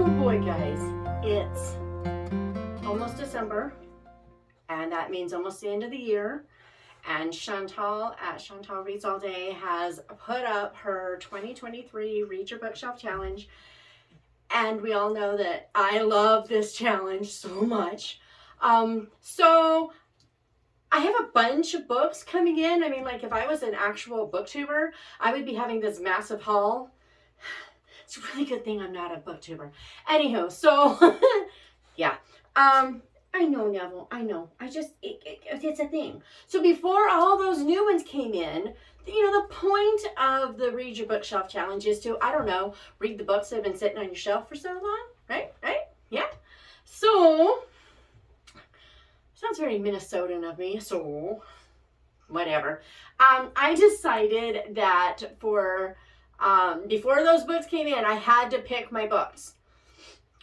Oh boy, guys, it's almost December, and that means almost the end of the year. And Chantal at Chantal Reads All Day has put up her 2023 Read Your Bookshelf Challenge. And we all know that I love this challenge so much. So I have a bunch of books coming in. I mean, like if I was an actual booktuber, I would be having this massive haul. It's a really good thing I'm not a booktuber. Anywho, so yeah. I know, Neville, I know. It's a thing. So before all those new ones came in, you know, the point of the Read Your Bookshelf Challenge is to, I don't know, read the books that have been sitting on your shelf for so long, right? Yeah. So, sounds very Minnesotan of me, so whatever. I decided that for, before those books came in, I had to pick my books.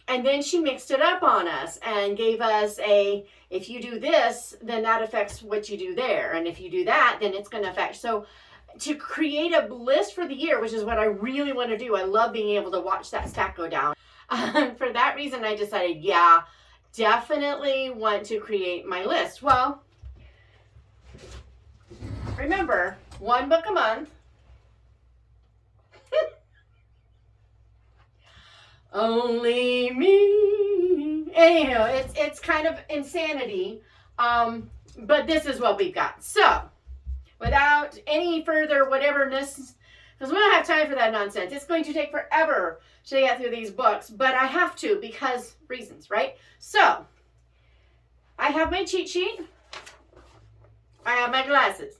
And then she mixed it up on us and gave us if you do this, then that affects what you do there. And if you do that, then it's going to affect. So to create a list for the year, which is what I really want to do. I love being able to watch that stack go down. For that reason, I decided, yeah, definitely want to create my list. Well, remember, one book a month. Only me. Anyhow, it's kind of insanity. But this is what we've got. So, without any further whateverness, because we don't have time for that nonsense. It's going to take forever to get through these books, but I have to because reasons, right? So, I have my cheat sheet. I have my glasses.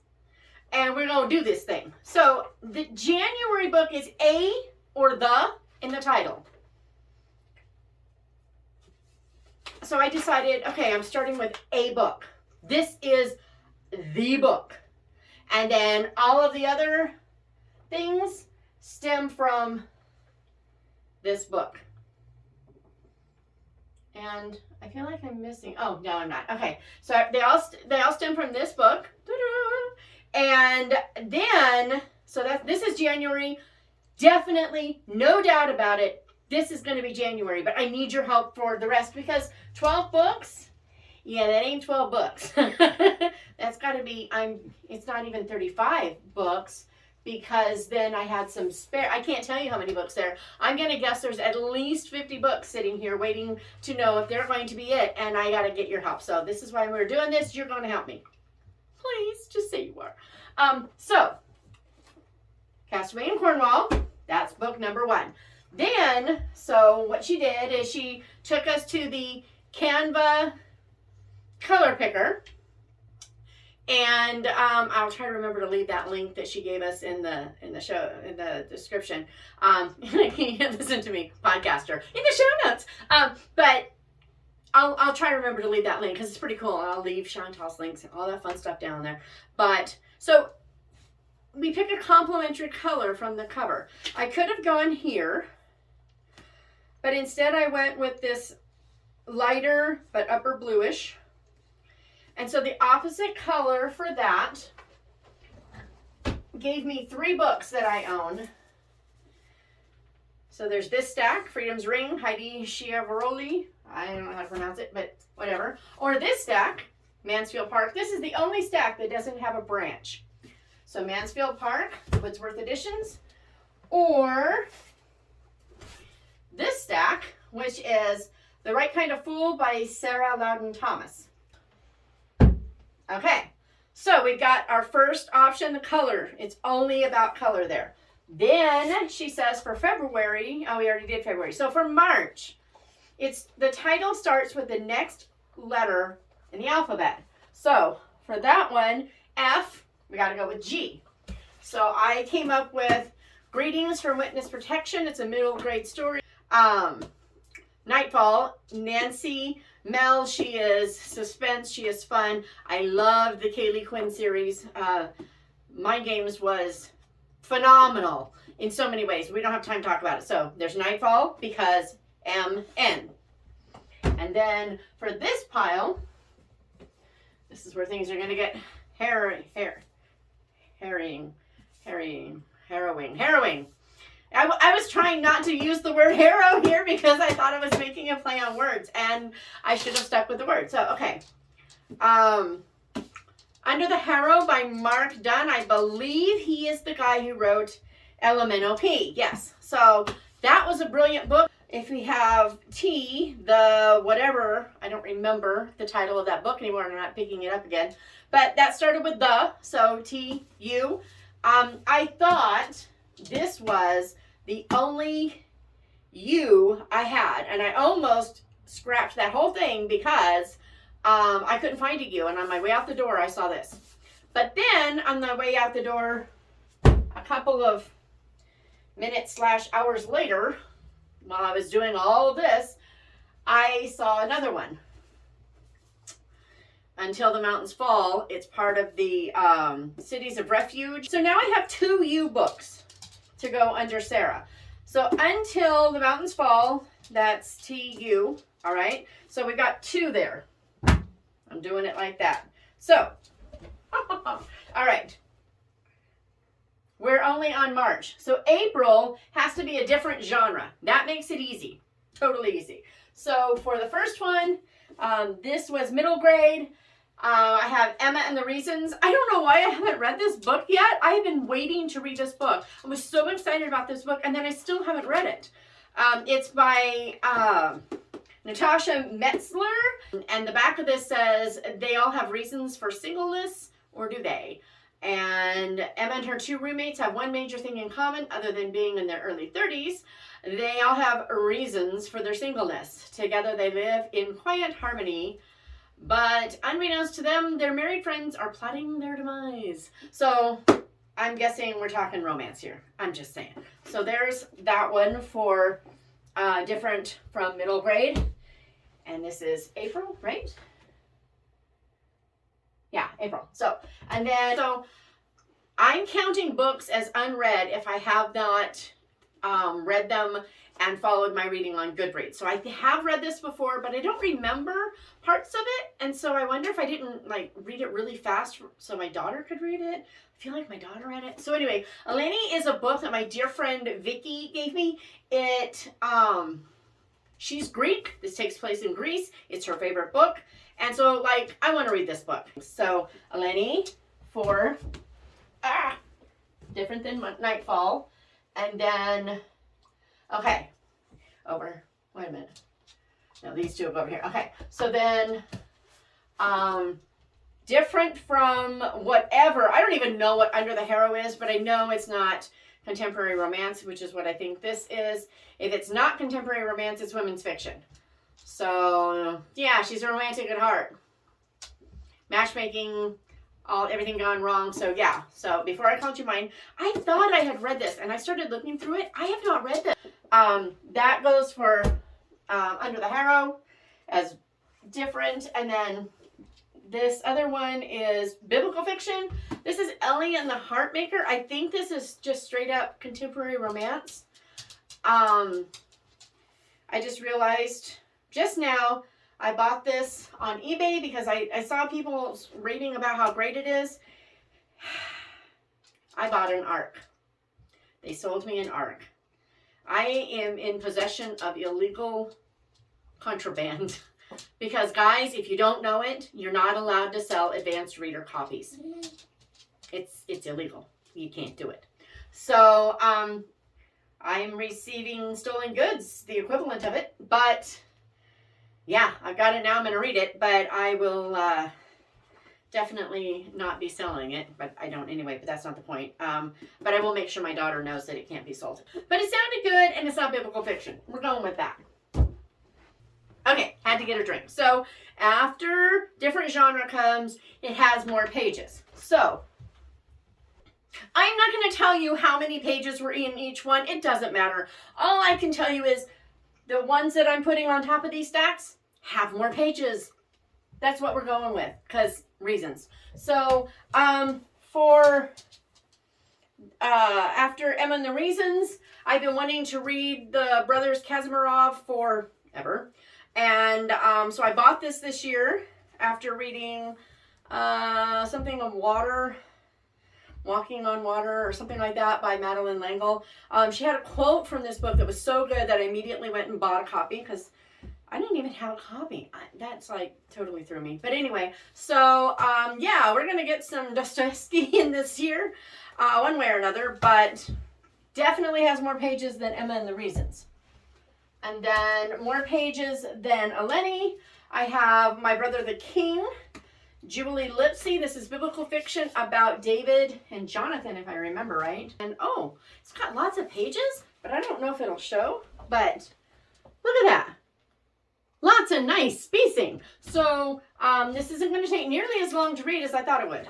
And we're going to do this thing. So, the January book is A or the in the title. So I decided, okay, I'm starting with a book. This is the book. And then all of the other things stem from this book. And I feel like I'm missing, oh, no, I'm not. Okay, so they all stem from this book. And then, so this is January. Definitely, no doubt about it. This is going to be January, but I need your help for the rest because 12 books? Yeah, that ain't 12 books. That's got to be, it's not even 35 books because then I had some spare. I can't tell you how many books there. I'm going to guess there's at least 50 books sitting here waiting to know if they're going to be it, and I got to get your help. So this is why we're doing this. You're going to help me. Please, just say you are. So, Castaway in Cornwall, that's book number 1. Then, so what she did is she took us to the Canva color picker, and I'll try to remember to leave that link that she gave us in the description. You can listen to me, podcaster, in the show notes. But I'll try to remember to leave that link because it's pretty cool. I'll leave Chantal's links and all that fun stuff down there. But so we pick a complementary color from the cover. I could have gone here, but instead I went with this lighter but upper bluish. And so the opposite color for that gave me 3 books that I own. So there's this stack, Freedom's Ring, Heidi Chiavaroli. I don't know how to pronounce it, but whatever. Or this stack, Mansfield Park. This is the only stack that doesn't have a branch. So Mansfield Park, Wordsworth Editions, or this stack, which is The Right Kind of Fool by Sarah Loudon Thomas. Okay, so we've got our first option, the color. It's only about color there. Then she says for February, oh, we already did February. So for March, the title starts with the next letter in the alphabet. So for that one, F, we got to go with G. So I came up with Greetings from Witness Protection. It's a middle grade story. Nightfall, Nancy Mel, she is suspense, she is fun. I love the Kaylee Quinn series. Mind Games was phenomenal in so many ways. We don't have time to talk about it. So there's Nightfall because M-N. And then for this pile, this is where things are going to get harrowing. I was trying not to use the word harrow here because I thought I was making a play on words, and I should have stuck with the word. So, okay. Under the Harrow by Mark Dunn. I believe he is the guy who wrote LMNOP. Yes. So that was a brilliant book. If we have T, the whatever, I don't remember the title of that book anymore. I'm not picking it up again. But that started with the, so T-U. I thought this was the only U I had. And I almost scrapped that whole thing because I couldn't find a U. And on my way out the door, I saw this. But then on the way out the door, a couple of minutes/hours later, while I was doing all of this, I saw another one. Until the Mountains Fall. It's part of the Cities of Refuge. So now I have 2 U books to go under Sarah. So Until the Mountains Fall, that's T-U, all right? So we got 2 there. I'm doing it like that. So, all right. We're only on March. So April has to be a different genre. That makes it easy. Totally easy. So for the first one, this was middle grade. I have Emma and the Reasons. I don't know why I haven't read this book yet. I have been waiting to read this book. I was so excited about this book, and then I still haven't read it. It's by Natasha Metzler, and the back of this says, they all have reasons for singleness, or do they? And Emma and her 2 roommates have one major thing in common, other than being in their early 30s. They all have reasons for their singleness. Together they live in quiet harmony, but unbeknownst to them, their married friends are plotting their demise. So I'm guessing we're talking romance here. I'm just saying. So there's that one for different from middle grade. And this is April, right? Yeah, April. So, and then, so I'm counting books as unread if I have not read them and followed my reading on Goodreads. So I have read this before, but I don't remember parts of it. And so I wonder if I didn't like read it really fast so my daughter could read it. I feel like my daughter read it. So anyway, Eleni is a book that my dear friend Vicky gave me. She's Greek. This takes place in Greece. It's her favorite book. And so, like, I want to read this book. So, Eleni for different than Nightfall. And then, okay, wait a minute. No, these 2 over here. Okay, so then, different from whatever. I don't even know what Under the Harrow is, but I know it's not contemporary romance, which is what I think this is. If it's not contemporary romance, it's women's fiction. So, yeah, she's a romantic at heart. Matchmaking, everything gone wrong. So, yeah. So, before I called you mine, I thought I had read this, and I started looking through it. I have not read this. That goes for Under the Harrow as different. And then this other one is biblical fiction. This is Elle and the Heartmaker. I think this is just straight up contemporary romance. I just realized just now I bought this on eBay because I saw people reading about how great it is. I bought an ARC. They sold me an ARC. I am in possession of illegal contraband. Because guys, if you don't know it, you're not allowed to sell advanced reader copies. It's illegal. You can't do it. So I'm receiving stolen goods, the equivalent of it. But yeah, I've got it now. I'm going to read it, but I will definitely not be selling it. But I don't anyway, but that's not the point. But I will make sure my daughter knows that it can't be sold. But it sounded good, and it's not biblical fiction. We're going with that. Okay, had to get a drink. So after different genre comes, it has more pages. So I'm not going to tell you how many pages were in each one. It doesn't matter. All I can tell you is the ones that I'm putting on top of these stacks have more pages. That's what we're going with, because reasons. So for after Emma and the Reasons, I've been wanting to read the Brothers Karamazov forever. And so I bought this year after reading something on water. Walking on Water or something like that by Madeleine L'Engle. She had a quote from this book that was so good that I immediately went and bought a copy because I didn't even have a copy. That's like totally threw me. But anyway, so yeah, we're going to get some Dostoevsky in this year, one way or another, but definitely has more pages than Emma and the Reasons. And then more pages than Eleni. I have My Brother the King, Julie Lipsey. This is biblical fiction about David and Jonathan, if I remember right. And oh, it's got lots of pages, but I don't know if it'll show. But look at that. Lots of nice spacing. So this isn't going to take nearly as long to read as I thought it would.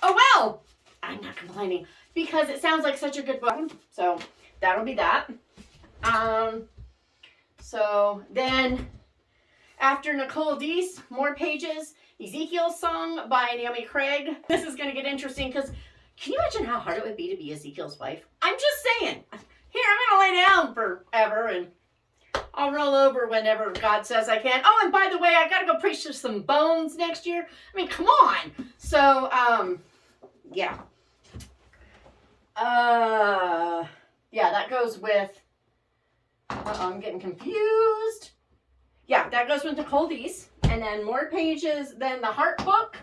Oh well, I'm not complaining because it sounds like such a good book. So that'll be that. So then after Nicole Deese, more pages, Ezekiel's Song by Naomi Craig. This is going to get interesting because can you imagine how hard it would be to be Ezekiel's wife? I'm just saying. Here, I'm going to lay down forever and I'll roll over whenever God says I can. Oh, and by the way, I got to go preach to some bones next year. I mean, come on. So, yeah. Yeah, that goes with... I'm getting confused. Yeah, that goes with Nicole Deese. And then more pages than the Heart book.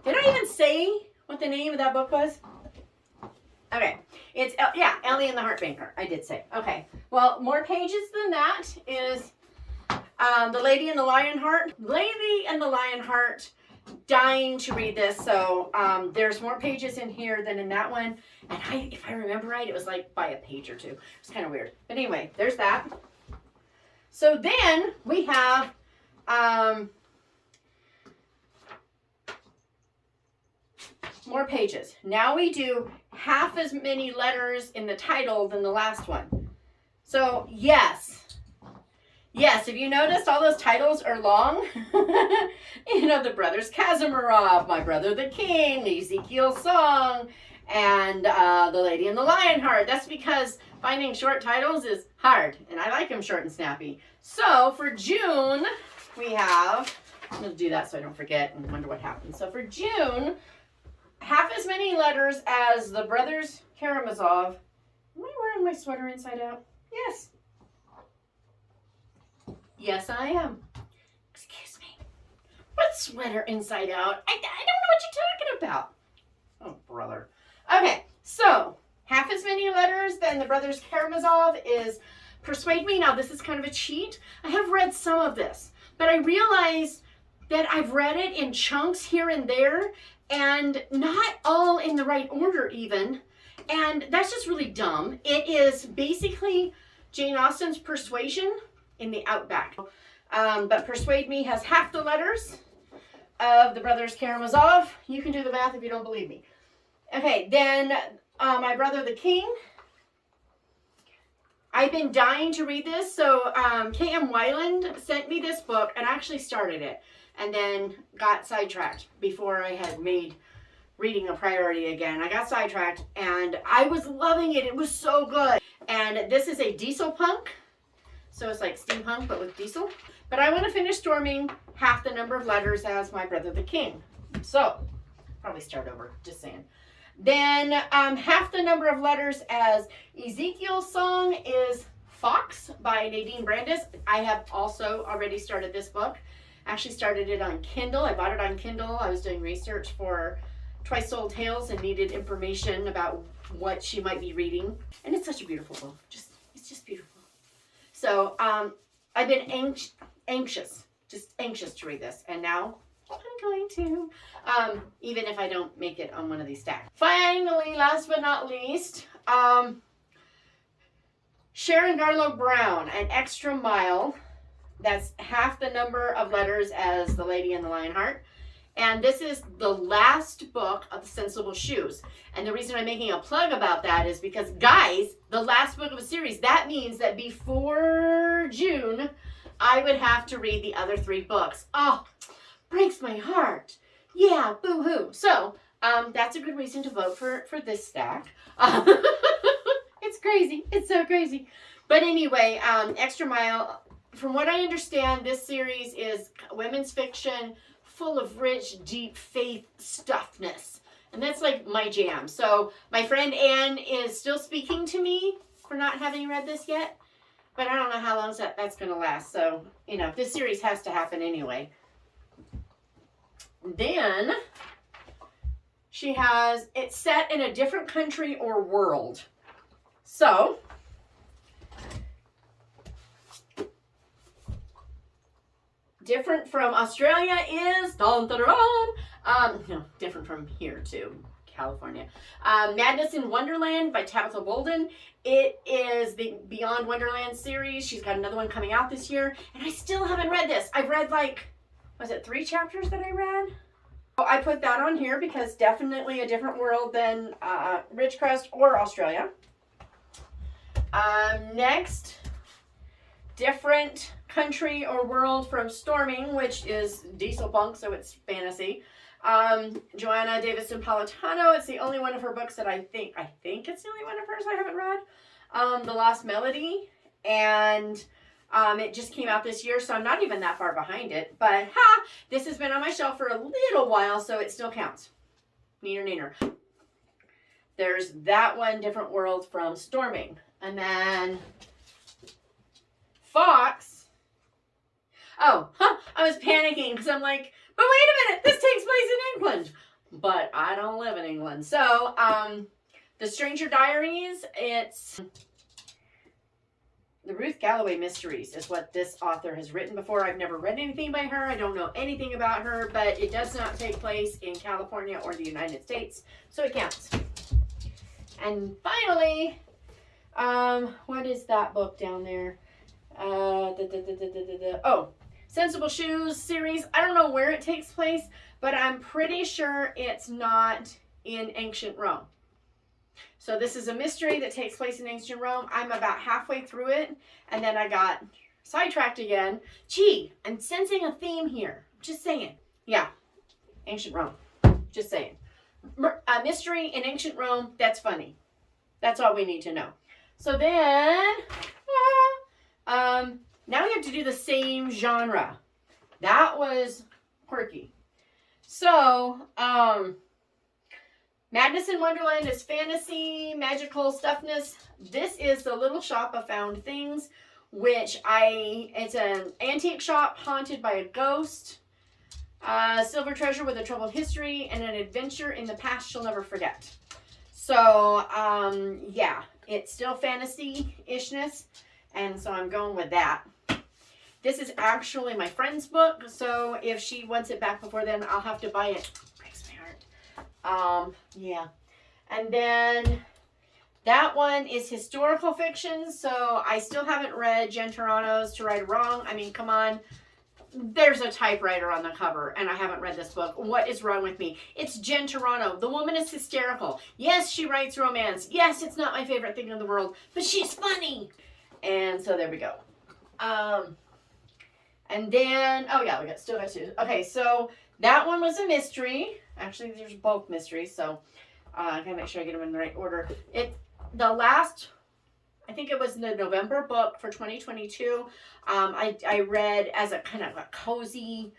Did I even say what the name of that book was? Okay. It's, yeah, Ellie and the Heart Banker. I did say. Okay. Well, more pages than that is The Lady and the Lionheart. Lady and the Lionheart. Dying to read this. So there's more pages in here than in that one. And if I remember right, it was like by a page or two. It's kind of weird. But anyway, there's that. So then we have more pages. Now we do half as many letters in the title than the last one. So yes, if you noticed, all those titles are long. You know, the Brothers Karamazov, My Brother the King, Ezekiel's Song, and The Lady and the Lionheart. That's because finding short titles is hard, and I like them short and snappy. So for June, we have, I'm going to do that so I don't forget and wonder what happened. So for June, half as many letters as the Brothers Karamazov. Am I wearing my sweater inside out? Yes. Yes, I am. Excuse me. What sweater inside out? I don't know what you're talking about. Oh, brother. Okay, so half as many letters than the Brothers Karamazov is Persuade Me. Now, this is kind of a cheat. I have read some of this, but I realized that I've read it in chunks here and there, and not all in the right order even, and that's just really dumb. It is basically Jane Austen's Persuasion in the Outback. But Persuade Me has half the letters of the Brothers Karamazov. You can do the math if you don't believe me. Okay, then My Brother the King. I've been dying to read this. So K.M. Weiland sent me this book, and I actually started it and then got sidetracked before I had made reading a priority again. I got sidetracked, and I was loving it. It was so good. And this is a diesel punk. So it's like steampunk, but with diesel. But I want to finish storming half the number of letters as My Brother the King. So, probably start over, just saying. Then half the number of letters as Ezekiel's Song is Fox by Nadine Brandes. I have also already started this book. Actually started it on Kindle. I bought it on Kindle. I was doing research for Twice Sold Tales and needed information about what she might be reading. And it's such a beautiful book. It's just beautiful. So I've been anxious to read this. And now I'm going to, even if I don't make it on one of these stacks. Finally, last but not least, Sharon Garlow Brown, An Extra Mile. That's half the number of letters as The Lady and the Lionheart. And this is the last book of The Sensible Shoes. And the reason I'm making a plug about that is because, guys, the last book of a series, that means that before June, I would have to read the other 3 books. Oh, breaks my heart. Yeah, boo-hoo. So, that's a good reason to vote for this stack. It's crazy. It's so crazy. But anyway, Extra Mile, from what I understand, this series is women's fiction full of rich, deep faith stuffness. And that's like my jam. So my friend Anne is still speaking to me for not having read this yet. But I don't know how long that's going to last. So, you know, this series has to happen anyway. Then she has, it's set in a different country or world. So, different from Australia is, different from here too, California. Madness in Wonderland by Tabitha Bouldin. It is the Beyond Wonderland series. She's got another one coming out this year. And I still haven't read this. I've read like, was it 3 chapters that I read? So I put that on here because definitely a different world than Ridgecrest or Australia. Next, different country or world from Storming, which is diesel punk, so it's fantasy. Joanna Davidson Politano. It's the only one of her books that I think it's the only one of hers I haven't read. The Lost Melody, and it just came out this year, so I'm not even that far behind it. But this has been on my shelf for a little while, so it still counts. Neener. There's that one, Different World from Storming, and then Fox. I was panicking because I'm like, but wait a minute, this takes place in England. But I don't live in England. So, The Stranger Diaries, it's the Ruth Galloway Mysteries is what this author has written before. I've never read anything by her. I don't know anything about her, but it does not take place in California or the United States, so it counts. And finally, what is that book down there? Sensible Shoes series. I don't know where it takes place, but I'm pretty sure it's not in ancient Rome. So this is a mystery that takes place in ancient Rome. I'm about halfway through it, and then I got sidetracked again. Gee, I'm sensing a theme here. Just saying. Yeah, ancient Rome. Just saying. A mystery in ancient Rome, that's funny. That's all we need to know. So then, now we have to do the same genre. That was quirky. So, Madness in Wonderland is fantasy, magical stuffness. This is The Little Shop of Found Things, which it's an antique shop haunted by a ghost, silver treasure with a troubled history, and an adventure in the past she'll never forget. So, yeah, it's still fantasy-ishness, and so I'm going with that. This is actually my friend's book, so if she wants it back before then, I'll have to buy it. Breaks my heart. Yeah. And then that one is historical fiction, so I still haven't read Jen Turano's To Right or Wrong. I mean, come on. There's a typewriter on the cover, and I haven't read this book. What is wrong with me? It's Jen Turano. The woman is hysterical. Yes, she writes romance. Yes, it's not my favorite thing in the world, but she's funny. And so there we go. And then, oh yeah, still got 2. Okay, so that one was a mystery. Actually, there's both mysteries, so I gotta make sure I get them in the right order. The last, I think it was the November book for 2022. I read as a kind of a cozy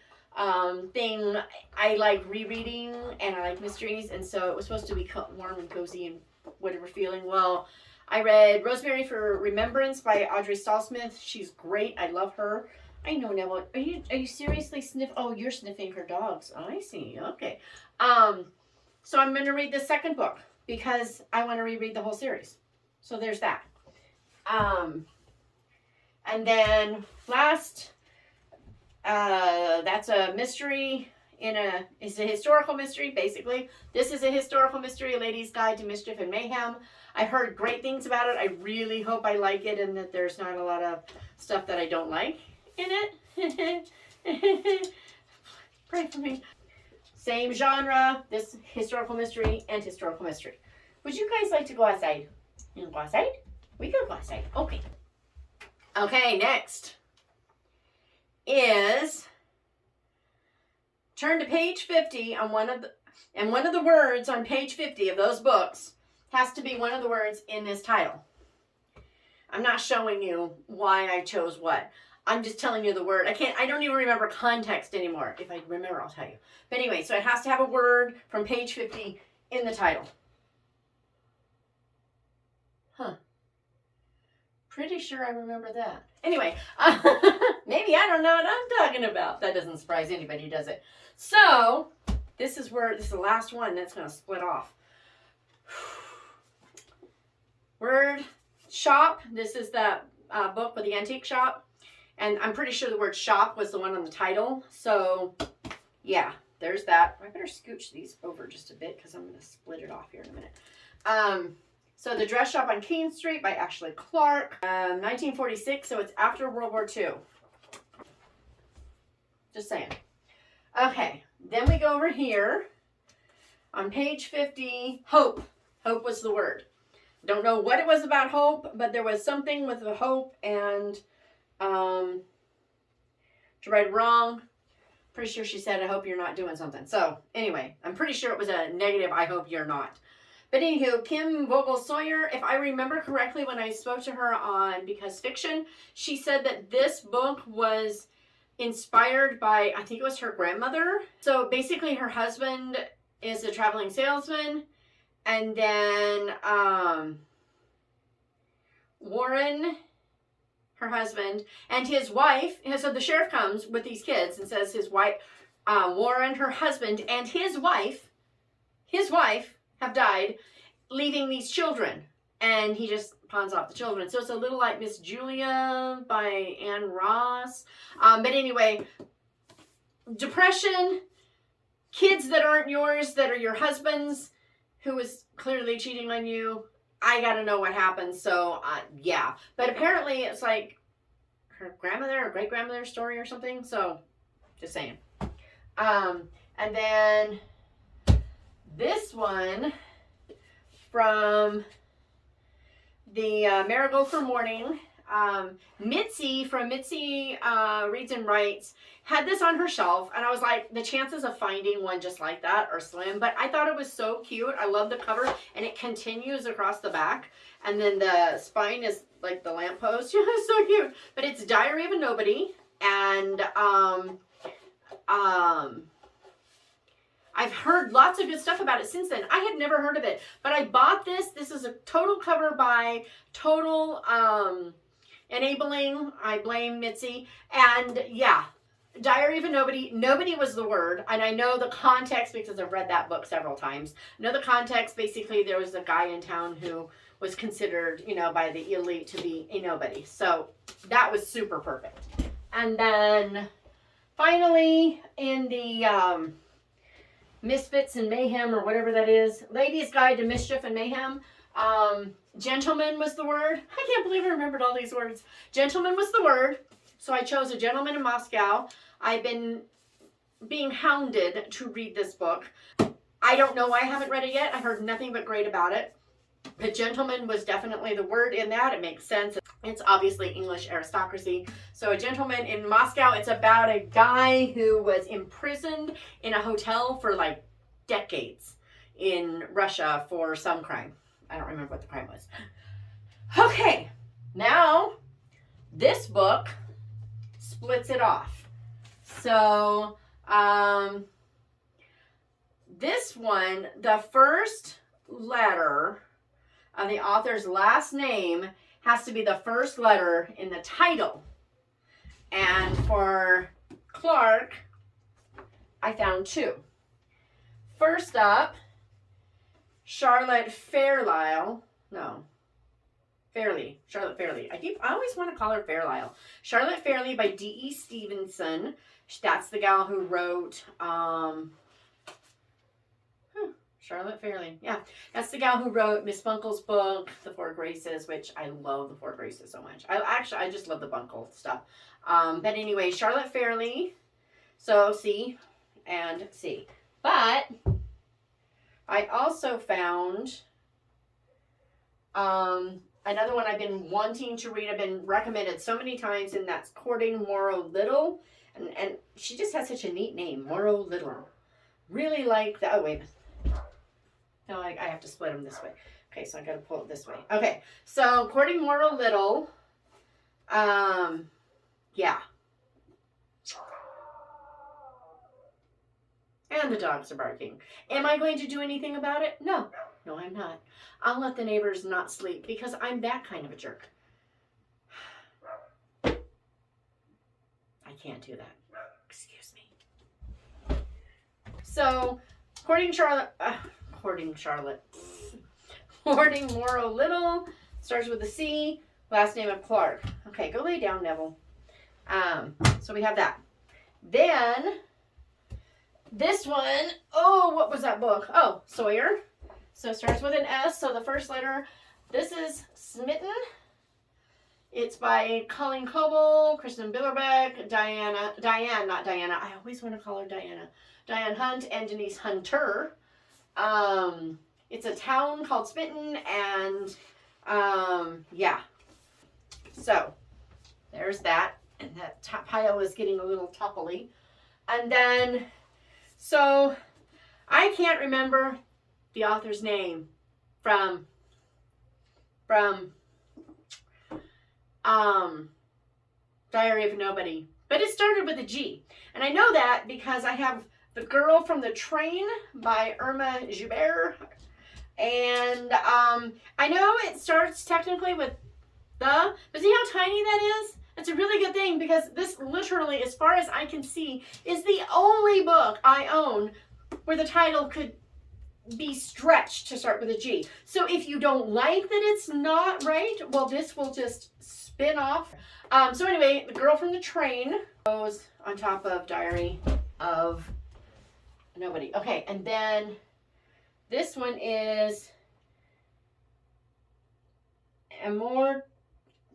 thing. I like rereading and I like mysteries, and so it was supposed to be warm and cozy and whatever feeling. Well, I read Rosemary for Remembrance by Audrey Stahlsmith. She's great. I love her. I know now. Are you seriously Oh, you're sniffing her dogs. Oh, I see. Okay. So I'm going to read the second book because I want to reread the whole series. So there's that. And then last, that's a mystery it's a historical mystery, basically. This is a historical mystery, A Lady's Guide to Mischief and Mayhem. I heard great things about it. I really hope I like it and that there's not a lot of stuff that I don't like in it. Pray for me. Same genre, this historical mystery and historical mystery. Would you guys like to go outside? You want to go outside? We can go outside. Okay. Okay, next is turn to page 50 on one of the words on page 50 of those books has to be one of the words in this title. I'm not showing you why I chose what. I'm just telling you the word. I don't even remember context anymore. If I remember, I'll tell you. But anyway, so it has to have a word from page 50 in the title. Huh. Pretty sure I remember that. Anyway, maybe I don't know what I'm talking about. That doesn't surprise anybody, does it? So, this is the last one that's going to split off. Word shop. This is the book with the antique shop. And I'm pretty sure the word shop was the one on the title. So, yeah, there's that. I better scooch these over just a bit because I'm going to split it off here in a minute. So The Dress Shop on Keene Street by Ashley Clark, 1946, so it's after World War II. Just saying. Okay, then we go over here on page 50, Hope. Hope was the word. Don't know what it was about hope, but there was something with the hope, and to write wrong, pretty sure she said, I hope you're not doing something. So anyway, I'm pretty sure it was a negative, I hope you're not. But anywho, Kim Vogel-Sawyer, if I remember correctly when I spoke to her on Because Fiction, she said that this book was inspired by, I think it was her grandmother. So basically her husband is a traveling salesman, and then Warren, her husband, and his wife, so the sheriff comes with these kids and says his wife, Warren, her husband, and his wife have died, leaving these children, and he just pawns off the children. So it's a little like Miss Julia by Anne Ross. But anyway, depression, kids that aren't yours, that are your husband's, who is clearly cheating on you. I gotta know what happened. So yeah, but apparently it's like her grandmother or great grandmother's story or something. So just saying. And then this one from the Marigold for Morning, Mitzi from Mitzi Reads and Writes had this on her shelf, and I was like, the chances of finding one just like that are slim, but I thought it was so cute. I love the cover, and it continues across the back, and then the spine is like the lamppost. It's so cute. But it's Diary of a Nobody, and I've heard lots of good stuff about it since then. I had never heard of it, but I bought this. This is a total cover by Total Enabling. I blame Mitzi. And yeah, Diary of a Nobody. Nobody was the word. And I know the context because I've read that book several times. I know the context. Basically, there was a guy in town who was considered, you know, by the elite to be a nobody. So that was super perfect. And then finally in the Misfits and Mayhem, or whatever that is, Ladies' Guide to Mischief and Mayhem, Gentleman was the word. I can't believe I remembered all these words. Gentleman was the word, so I chose A Gentleman in Moscow. I've been being hounded to read this book. I don't know why I haven't read it yet. I heard nothing but great about it. But gentleman was definitely the word in that. It makes sense. It's obviously English aristocracy. So A Gentleman in Moscow, it's about a guy who was imprisoned in a hotel for like decades in Russia for some crime. I don't remember what the crime was. Okay, now this book splits it off. So this one, the first letter of the author's last name has to be the first letter in the title. And for Clark, I found two. First up, Charlotte Fairlie. Charlotte Fairlie. I always want to call her Fairlie. Charlotte Fairlie by D.E. Stevenson. That's the gal who wrote Charlotte Fairlie. Yeah, that's the gal who wrote Miss Bunkle's book, The Four Graces, which I love The Four Graces so much. I just love the Bunkle stuff. But anyway, Charlotte Fairlie. So C and C. But I also found another one I've been wanting to read. I've been recommended so many times, and that's Courting Morrow Little. And she just has such a neat name, Morrow Little. Really like the, oh wait. No, I have to split them this way. Okay, so I got to pull it this way. Okay, so Courting Morrow Little. Yeah. And the dogs are barking. Am I going to do anything about it? No. No, I'm not. I'll let the neighbors not sleep because I'm that kind of a jerk. I can't do that. Excuse me. So, courting Morrow Little, starts with a C, last name of Clark. Okay, go lay down, Neville. So we have that. Then, this one, oh, what was that book? Oh, Sawyer. So it starts with an S, so the first letter. This is Smitten. It's by Colleen Coble, Kristen Billerbeck, Diane, not Diana. I always want to call her Diana. Diane Hunt and Denise Hunter. It's a town called Smitten, and yeah. So there's that, and that pile is getting a little topply. And then, so I can't remember the author's name from Diary of Nobody, but it started with a G, and I know that because I have The Girl from the Train by Irma Joubert, and I know it starts technically with the, but see how tiny that is? It's a really good thing because this literally, as far as I can see, is the only book I own where the title could be stretched to start with a G. So if you don't like that it's not right, well, this will just spin off. So anyway, The Girl from the Train goes on top of Diary of Nobody. Okay, and then this one is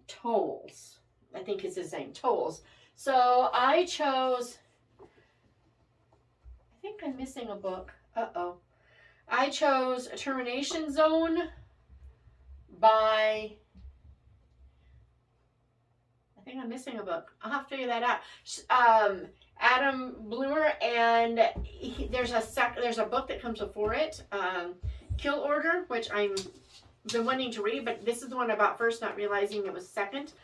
Tolls. I think it's his name, Tolls. So I chose, I think I'm missing a book. Uh-oh. I chose Termination Zone by, I think I'm missing a book. I'll have to figure that out. Adam Bloomer, and there's a book that comes before it, Kill Order, which I've been wanting to read, but this is the one I bought first, not realizing it was second.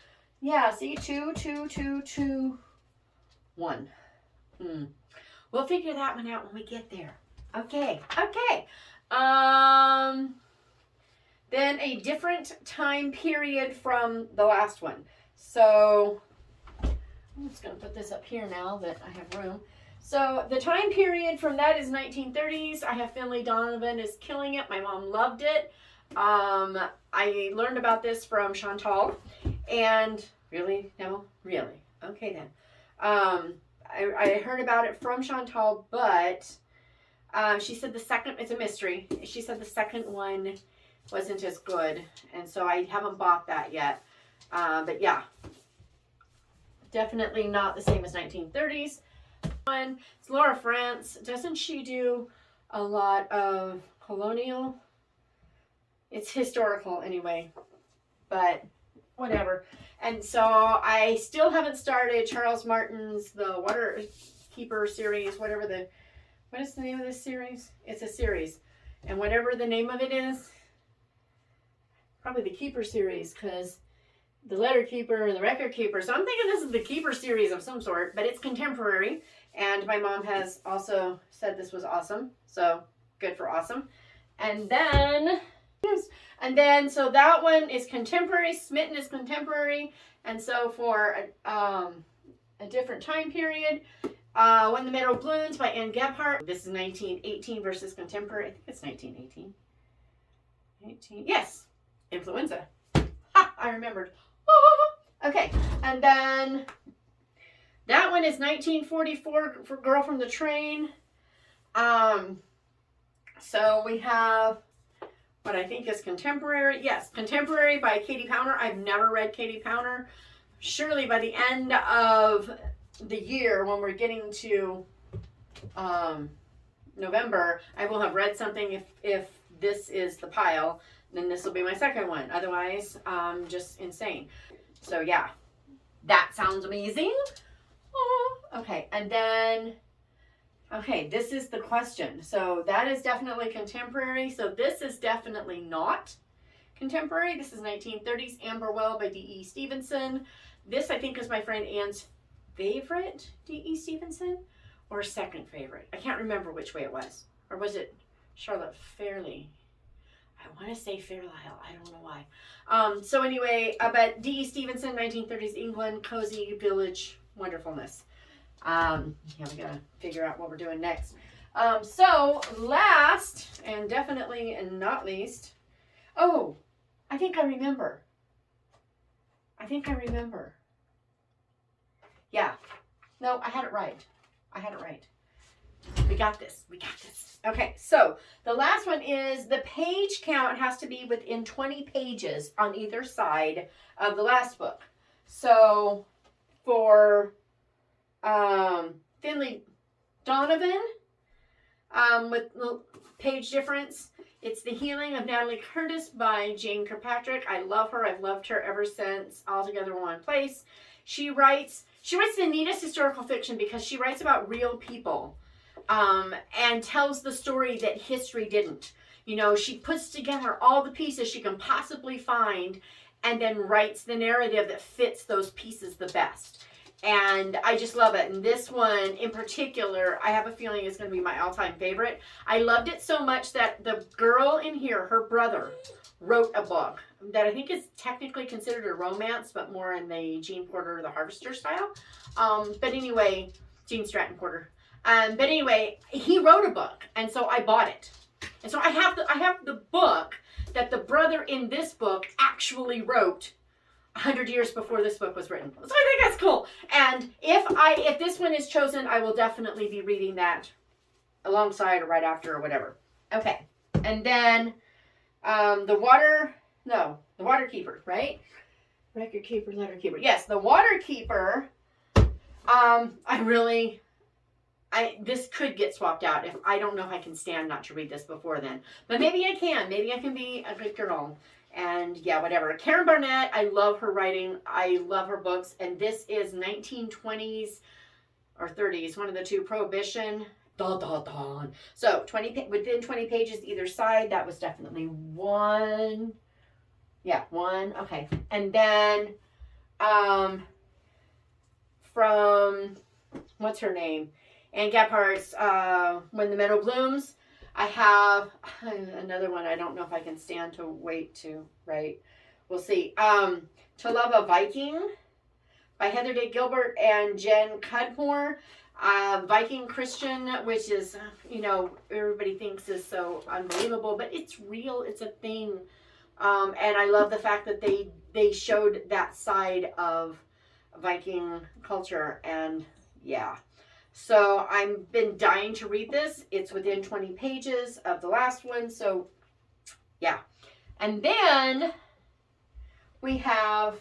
Yeah, see, 2, 2, 2, 2, 1. We'll figure that one out when we get there. Okay. Then a different time period from the last one. So I'm just going to put this up here now that I have room. So the time period from that is 1930s. I have Finlay Donovan is Killing It. My mom loved it. I learned about this from Chantal. And really? No? Really? Okay then. I heard about it from Chantal, but she said the second, it's a mystery. She said the second one wasn't as good. And so I haven't bought that yet. But yeah, definitely not the same as 1930s. It's Laura France. Doesn't she do a lot of colonial? It's historical anyway, but whatever. And so I still haven't started Charles Martin's The Water Keeper series, what is the name of this series? It's a series. And whatever the name of it is, probably the Keeper series, because the Letter Keeper and the Record Keeper. So I'm thinking this is the Keeper series of some sort, but it's contemporary. And my mom has also said this was awesome. So good for awesome. And then, so that one is contemporary. Smitten is contemporary. And so for a different time period, When the Meadow Blooms by Anne Gebhardt. This is 1918 versus contemporary. I think it's 1918. Yes. Influenza. Ha! I remembered. Okay. And then that one is 1944 for Girl from the Train. So we have what I think is contemporary. Yes, contemporary by Katie Powner. I've never read Katie Powner. Surely by the end of the year, when we're getting to November, I will have read something. If this is the pile, then this will be my second one. Otherwise, just insane. So yeah, that sounds amazing. Oh, okay, and then, okay, this is the question. So that is definitely contemporary. So this is definitely not contemporary. This is 1930s, Amberwell by D.E. Stevenson. This, I think, is my friend Anne's favorite D.E. Stevenson, or second favorite. I can't remember which way it was. Or was it Charlotte Fairlie? I want to say Fairlie. I don't know why. So anyway, but D.E. Stevenson, 1930s England, cozy village wonderfulness. Yeah, we gotta figure out what we're doing next. So last and definitely and not least, oh, I think I remember. Yeah. No, I had it right. We got this. Okay, so the last one is the page count has to be within 20 pages on either side of the last book. So for Finlay Donovan, with the page difference, it's The Healing of Natalie Curtis by Jane Kirkpatrick. I love her. I've loved her ever since All Together in One Place. She writes the neatest historical fiction because she writes about real people. And tells the story that history didn't. You know, she puts together all the pieces she can possibly find and then writes the narrative that fits those pieces the best. And I just love it. And this one in particular, I have a feeling is going to be my all-time favorite. I loved it so much that the girl in here, her brother, wrote a book that I think is technically considered a romance, but more in the Jean Porter, the Harvester style. But anyway, Jean Stratton Porter. But anyway, he wrote a book, and so I bought it. And so I have the book that the brother in this book actually wrote 100 years before this book was written. So I think that's cool. And if this one is chosen, I will definitely be reading that alongside or right after or whatever. Okay. And then the Waterkeeper, right? Record keeper, letter keeper. Yes, the Waterkeeper. This could get swapped out. If I don't know if I can stand not to read this before then. But maybe I can. Maybe I can be a good girl. And yeah, whatever. Karen Barnett, I love her writing. I love her books. And this is 1920s or 30s, one of the two, Prohibition. So within 20 pages either side. That was definitely one. Yeah, one. Okay. And then from, what's her name? Anne Gaphardt's When the Meadow Blooms. I have another one I don't know if I can stand to wait to write. We'll see. To Love a Viking by Heather Day Gilbert and Jen Cudmore. Viking Christian, which is, everybody thinks is so unbelievable, but it's real. It's a thing. And I love the fact that they showed that side of Viking culture, and yeah. So I've been dying to read this. It's within 20 pages of the last one. So yeah. And then we have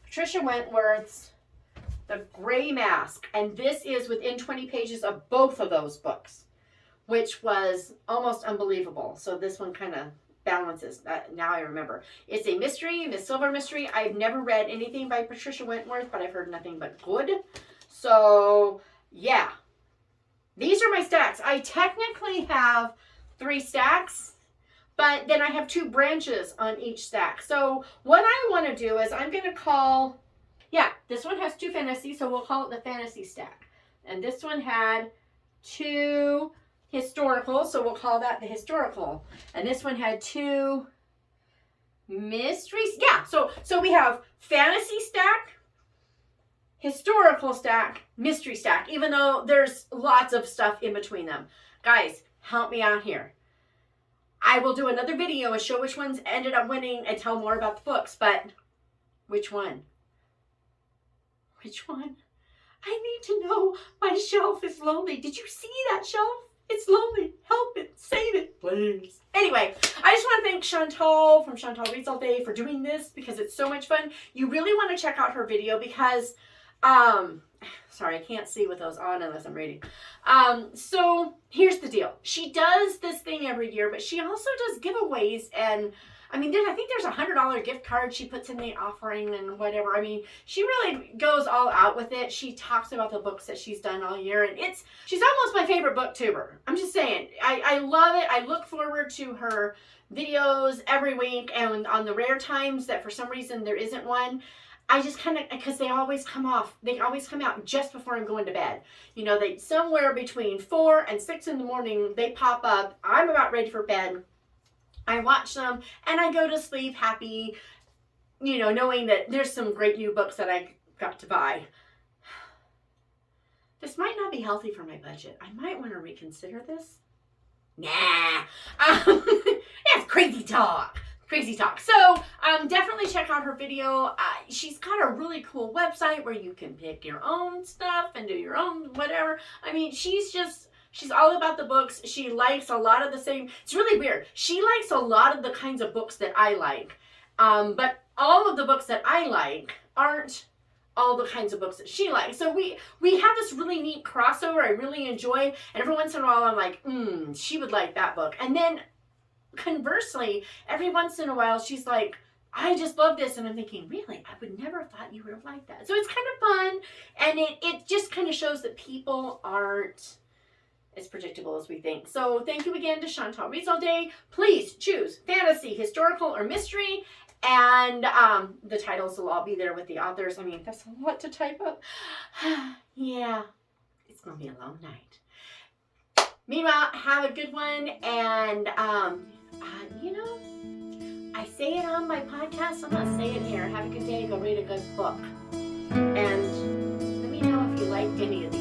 Patricia Wentworth's The Gray Mask. And this is within 20 pages of both of those books, which was almost unbelievable. So this one kind of balances that. Now I remember. It's a mystery, Miss Silver mystery. I've never read anything by Patricia Wentworth, but I've heard nothing but good. So yeah, these are my stacks. I technically have 3 stacks, but then I have 2 branches on each stack. So what I want to do is I'm going to call, this one has 2 fantasy, so we'll call it the fantasy stack. And this one had 2 historical, so we'll call that the historical. And this one had 2 mysteries. Yeah, so we have fantasy stack, historical stack, mystery stack, even though there's lots of stuff in between them. Guys, help me out here. I will do another video and show which ones ended up winning and tell more about the books, but which one? Which one? I need to know. My shelf is lonely. Did you see that shelf? It's lonely. Help it. Save it, please. Anyway, I just want to thank Chantal from Chantal Reads All Day for doing this because it's so much fun. You really want to check out her video because sorry, I can't see with those on unless I'm reading. So here's the deal. She does this thing every year, but she also does giveaways, and I mean, I think there's a $100 gift card she puts in the offering and whatever. I mean, she really goes all out with it. She talks about the books that she's done all year, and she's almost my favorite booktuber. I'm just saying, I love it. I look forward to her videos every week, and on the rare times that for some reason there isn't one, I just kind of, because they always come out just before I'm going to bed. You know, they somewhere between 4 and 6 in the morning, they pop up. I'm about ready for bed. I watch them and I go to sleep happy, you know, knowing that there's some great new books that I got to buy. This might not be healthy for my budget. I might want to reconsider this. Nah. That's crazy talk. Crazy talk. So definitely check out her video. She's got a really cool website where you can pick your own stuff and do your own whatever. I mean, she's all about the books. She likes a lot of the same. It's really weird. She likes a lot of the kinds of books that I like. But all of the books that I like aren't all the kinds of books that she likes. So we have this really neat crossover I really enjoy. And every once in a while I'm like, she would like that book. And then conversely, every once in a while she's like, I just love this. And I'm thinking, really? I would never have thought you would have liked that. So it's kind of fun. And it just kind of shows that people aren't as predictable as we think. So thank you again to Chantal Reads All Day. Please choose fantasy, historical, or mystery. And the titles will all be there with the authors. I mean, that's a lot to type up. Yeah, it's going to be a long night. Meanwhile, have a good one. And, you know, I say it on my podcast. I'm not saying it here. Have a good day. Go read a good book. And let me know if you liked any of these.